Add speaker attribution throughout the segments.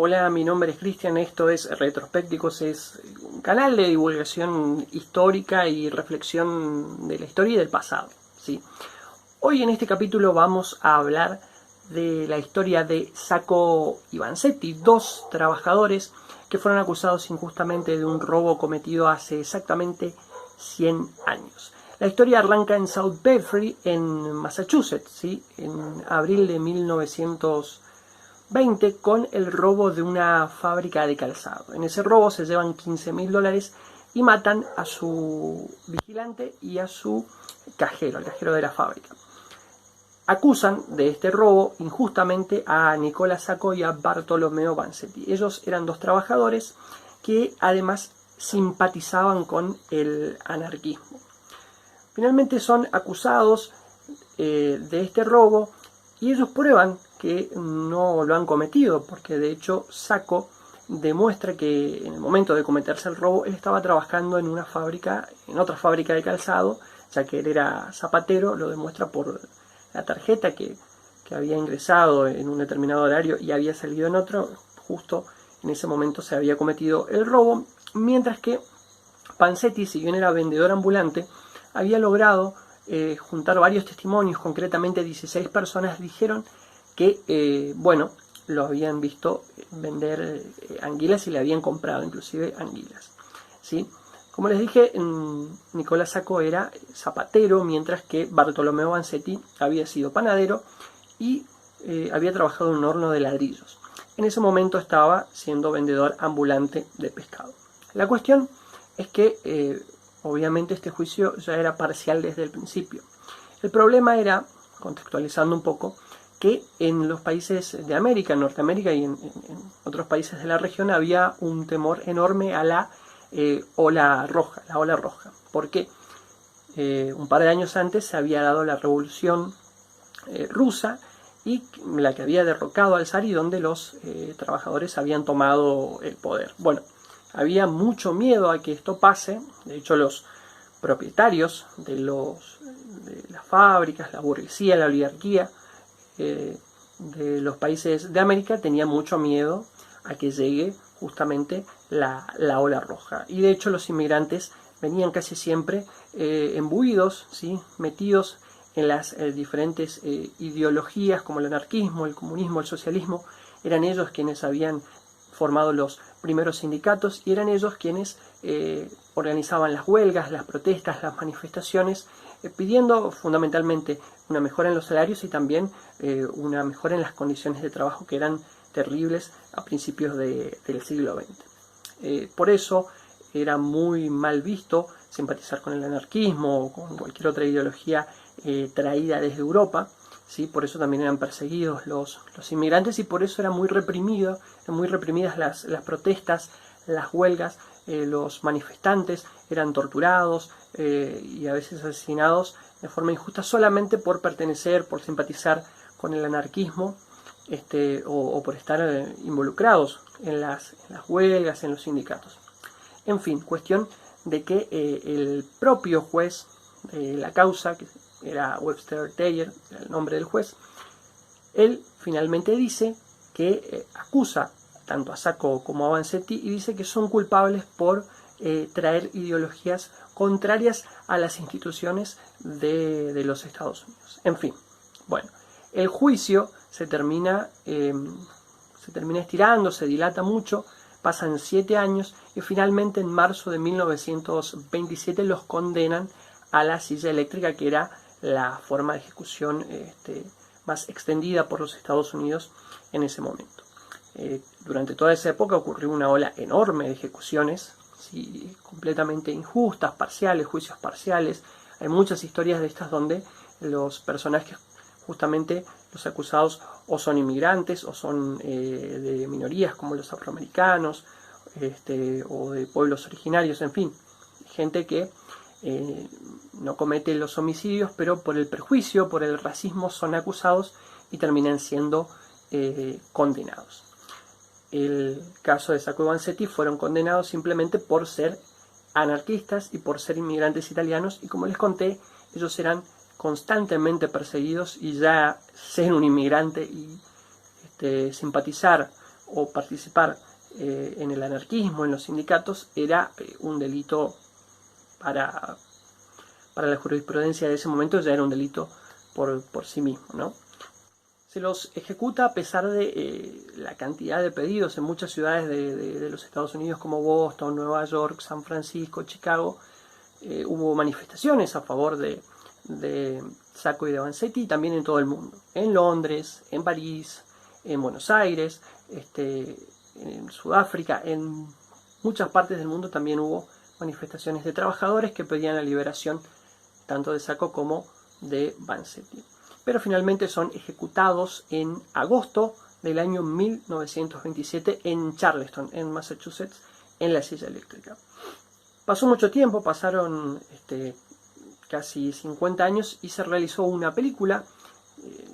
Speaker 1: Hola, mi nombre es Cristian, esto es Retrospecticos, es un canal de divulgación histórica y reflexión de la historia y del pasado, ¿sí? Hoy en este capítulo vamos a hablar de la historia de Sacco y Vanzetti, dos trabajadores que fueron acusados injustamente de un robo cometido hace exactamente 100 años. La historia arranca en South Bedford, en Massachusetts, ¿sí? En abril de 1920, con el robo de una fábrica de calzado. En ese robo se llevan $15.000 y matan a su vigilante y a su cajero, el cajero de la fábrica. Acusan de este robo injustamente a Nicola Sacco y a Bartolomeo Vanzetti. Ellos eran dos trabajadores que además simpatizaban con el anarquismo. Finalmente son acusados de este robo y ellos prueban que no lo han cometido, porque de hecho Sacco demuestra que en el momento de cometerse el robo él estaba trabajando en una fábrica, en otra fábrica de calzado, ya que él era zapatero. Lo demuestra por la tarjeta que había ingresado en un determinado horario y había salido en otro. Justo en ese momento se había cometido el robo, mientras que Vanzetti, si bien era vendedor ambulante, había logrado juntar varios testimonios. Concretamente 16 personas dijeron que, lo habían visto vender anguilas y le habían comprado inclusive anguilas, ¿sí? Como les dije, Nicola Sacco era zapatero, mientras que Bartolomeo Vanzetti había sido panadero y había trabajado en un horno de ladrillos. En ese momento estaba siendo vendedor ambulante de pescado. La cuestión es que obviamente este juicio ya era parcial desde el principio. El problema era, contextualizando un poco, que en los países de América, en Norteamérica y en otros países de la región había un temor enorme a la ola roja, porque un par de años antes se había dado la revolución rusa, y la que había derrocado al zar y donde los trabajadores habían tomado el poder. Bueno, había mucho miedo a que esto pase. De hecho, los propietarios de las fábricas, la burguesía, la oligarquía de los países de América tenían mucho miedo a que llegue justamente la ola roja. Y de hecho los inmigrantes venían casi siempre embuidos, ¿sí? Metidos en las diferentes ideologías como el anarquismo, el comunismo, el socialismo. Eran ellos quienes habían formado los primeros sindicatos y eran ellos quienes organizaban las huelgas, las protestas, las manifestaciones, pidiendo fundamentalmente una mejora en los salarios y también una mejora en las condiciones de trabajo, que eran terribles a principios del siglo XX. Por eso era muy mal visto simpatizar con el anarquismo o con cualquier otra ideología traída desde Europa, ¿sí? Por eso también eran perseguidos los inmigrantes y por eso eran muy reprimidas las protestas, las huelgas. Los manifestantes eran torturados y a veces asesinados de forma injusta solamente por pertenecer, por simpatizar con el anarquismo, o por estar involucrados en las huelgas, en los sindicatos. En fin, cuestión de que el propio juez de la causa, que era Webster Thayer, era el nombre del juez, él finalmente dice que acusa tanto a Sacco como a Vanzetti y dice que son culpables por traer ideologías contrarias a las instituciones de los Estados Unidos. En fin, bueno, el juicio se termina estirando, se dilata mucho, pasan 7 años y finalmente en marzo de 1927 los condenan a la silla eléctrica, que era la forma de ejecución más extendida por los Estados Unidos en ese momento. Durante toda esa época ocurrió una ola enorme de ejecuciones, ¿sí? Completamente injustas, parciales, juicios parciales. Hay muchas historias de estas donde los personajes, justamente los acusados, o son inmigrantes o son de minorías como los afroamericanos, o de pueblos originarios, en fin, gente que no comete los homicidios, pero por el prejuicio, por el racismo son acusados y terminan siendo condenados. El caso de Sacco y Vanzetti fueron condenados simplemente por ser anarquistas y por ser inmigrantes italianos, y como les conté, ellos eran constantemente perseguidos, y ya ser un inmigrante y simpatizar o participar en el anarquismo, en los sindicatos, era un delito para la jurisprudencia de ese momento, ya era un delito por sí mismo, ¿no? Se los ejecuta a pesar de la cantidad de pedidos en muchas ciudades de los Estados Unidos como Boston, Nueva York, San Francisco, Chicago. Hubo manifestaciones a favor de Sacco y de Vanzetti, y también en todo el mundo. En Londres, en París, en Buenos Aires, en Sudáfrica, en muchas partes del mundo también hubo manifestaciones de trabajadores que pedían la liberación tanto de Sacco como de Vanzetti. Pero finalmente son ejecutados en agosto del año 1927 en Charleston, en Massachusetts, en la silla eléctrica. Pasó mucho tiempo, pasaron casi 50 años, y se realizó una película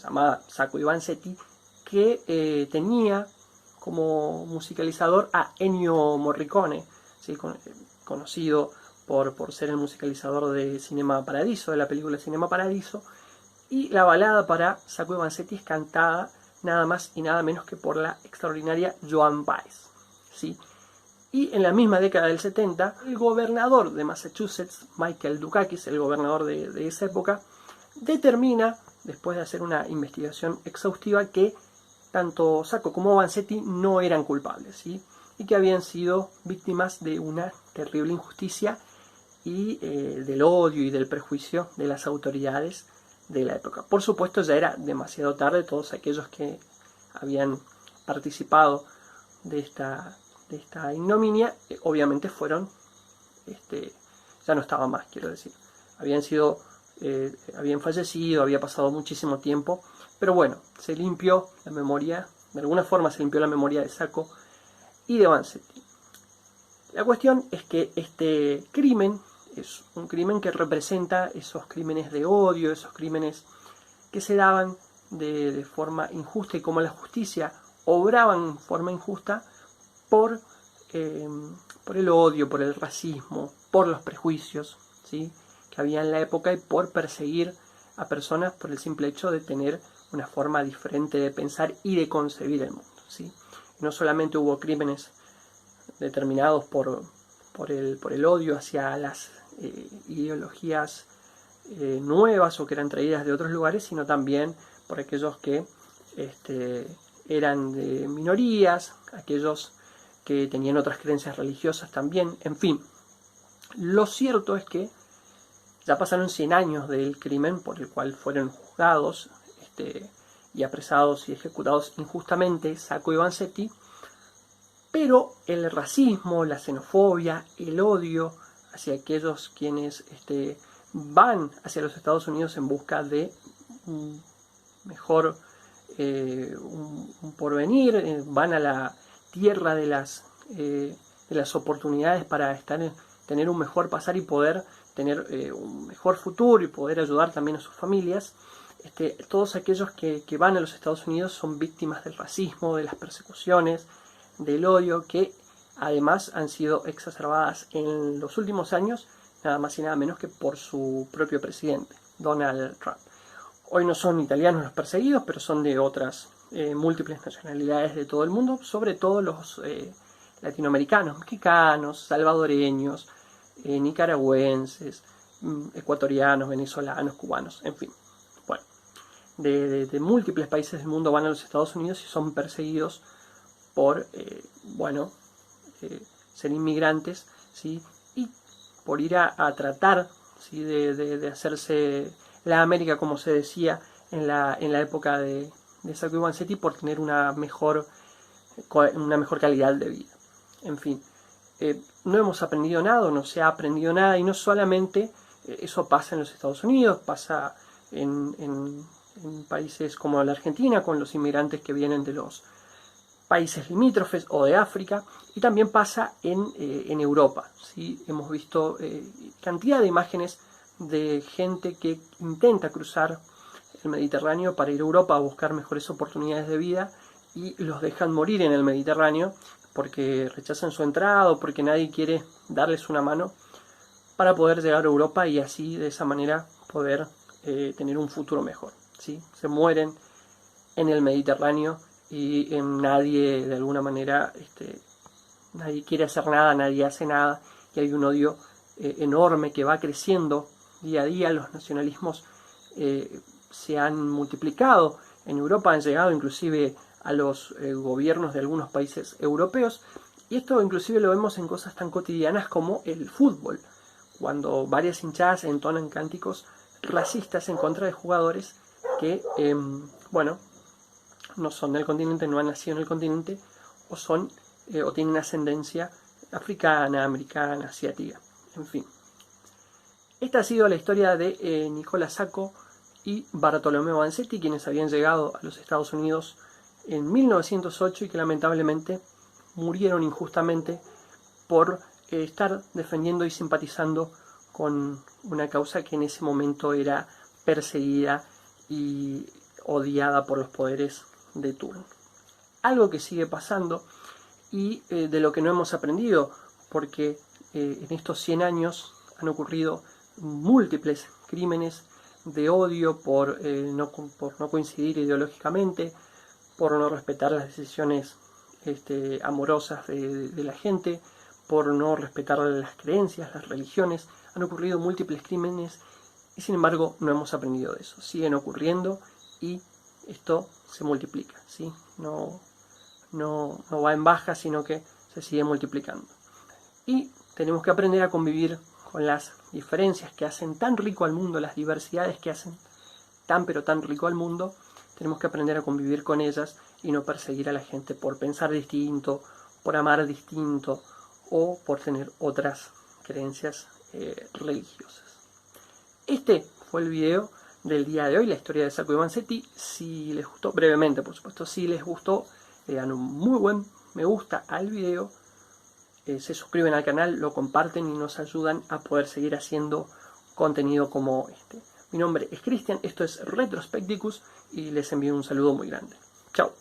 Speaker 1: llamada Sacco y Vanzetti, que tenía como musicalizador a Ennio Morricone, ¿sí? Conocido por ser el musicalizador de Cinema Paradiso, de la película Cinema Paradiso. Y la balada para Sacco y Vanzetti es cantada nada más y nada menos que por la extraordinaria Joan Baez, ¿sí? Y en la misma década del 70, el gobernador de Massachusetts, Michael Dukakis, el gobernador de esa época, determina, después de hacer una investigación exhaustiva, que tanto Sacco como Vanzetti no eran culpables, ¿sí? Y que habían sido víctimas de una terrible injusticia y del odio y del prejuicio de las autoridades de la época. Por supuesto, ya era demasiado tarde. Todos aquellos que habían participado de esta ignominia, obviamente fueron, ya no estaban más, quiero decir. Habían fallecido, había pasado muchísimo tiempo, pero bueno, se limpió la memoria, de alguna forma se limpió la memoria de Sacco y de Vanzetti. La cuestión es que este crimen es un crimen que representa esos crímenes de odio, esos crímenes que se daban de forma injusta, y como la justicia obraba en forma injusta por el odio, por el racismo, por los prejuicios, ¿sí?, que había en la época, y por perseguir a personas por el simple hecho de tener una forma diferente de pensar y de concebir el mundo, ¿sí? No solamente hubo crímenes determinados por el odio hacia las ideologías nuevas o que eran traídas de otros lugares, sino también por aquellos que eran de minorías, aquellos que tenían otras creencias religiosas también, en fin. Lo cierto es que ya pasaron 100 años del crimen por el cual fueron juzgados y apresados y ejecutados injustamente Sacco y Vanzetti, pero el racismo, la xenofobia, el odio hacia aquellos quienes van hacia los Estados Unidos en busca de un mejor un porvenir, van a la tierra de las oportunidades para tener un mejor pasar y poder tener un mejor futuro y poder ayudar también a sus familias. Todos aquellos que van a los Estados Unidos son víctimas del racismo, de las persecuciones, del odio, que además han sido exacerbadas en los últimos años, nada más y nada menos que por su propio presidente, Donald Trump. Hoy no son italianos los perseguidos, pero son de otras múltiples nacionalidades de todo el mundo, sobre todo los latinoamericanos, mexicanos, salvadoreños, nicaragüenses, ecuatorianos, venezolanos, cubanos, en fin. Bueno, de múltiples países del mundo van a los Estados Unidos y son perseguidos por ser inmigrantes, ¿sí?, y por ir a tratar, ¿sí?, de hacerse la América, como se decía en la época de Sacco y Vanzetti, por tener una mejor calidad de vida. En fin, no hemos aprendido nada, no se ha aprendido nada, y no solamente eso pasa en los Estados Unidos, pasa en países como la Argentina, con los inmigrantes que vienen de los países limítrofes o de África, y también pasa en Europa, ¿sí? Hemos visto cantidad de imágenes de gente que intenta cruzar el Mediterráneo para ir a Europa a buscar mejores oportunidades de vida, y los dejan morir en el Mediterráneo porque rechazan su entrada o porque nadie quiere darles una mano para poder llegar a Europa y así de esa manera poder tener un futuro mejor, ¿sí? Se mueren en el Mediterráneo y nadie, de alguna manera, nadie quiere hacer nada, nadie hace nada, y hay un odio enorme que va creciendo día a día. Los nacionalismos se han multiplicado. En Europa han llegado inclusive a los gobiernos de algunos países europeos, y esto inclusive lo vemos en cosas tan cotidianas como el fútbol, cuando varias hinchadas entonan cánticos racistas en contra de jugadores que, bueno, no son del continente, no han nacido en el continente, o son o tienen ascendencia africana, americana, asiática, en fin. Esta ha sido la historia de Nicola Sacco y Bartolomeo Vanzetti, quienes habían llegado a los Estados Unidos en 1908 y que lamentablemente murieron injustamente por estar defendiendo y simpatizando con una causa que en ese momento era perseguida y odiada por los poderes de turno. Algo que sigue pasando y de lo que no hemos aprendido, porque en estos 100 años han ocurrido múltiples crímenes de odio por no coincidir ideológicamente, por no respetar las decisiones amorosas de la gente, por no respetar las creencias, las religiones. Han ocurrido múltiples crímenes y sin embargo no hemos aprendido de eso. Siguen ocurriendo y esto se multiplica, ¿sí? No va en baja, sino que se sigue multiplicando. Y tenemos que aprender a convivir con las diferencias que hacen tan rico al mundo, las diversidades que hacen tan pero tan rico al mundo. Tenemos que aprender a convivir con ellas y no perseguir a la gente por pensar distinto, por amar distinto o por tener otras creencias religiosas. Este fue el video del día de hoy, la historia de Sacco y Vanzetti. Si les gustó, brevemente por supuesto, si les gustó, le dan un muy buen me gusta al video, se suscriben al canal, lo comparten y nos ayudan a poder seguir haciendo contenido como este. Mi nombre es Cristian, esto es Retrospecticus y les envío un saludo muy grande. Chao.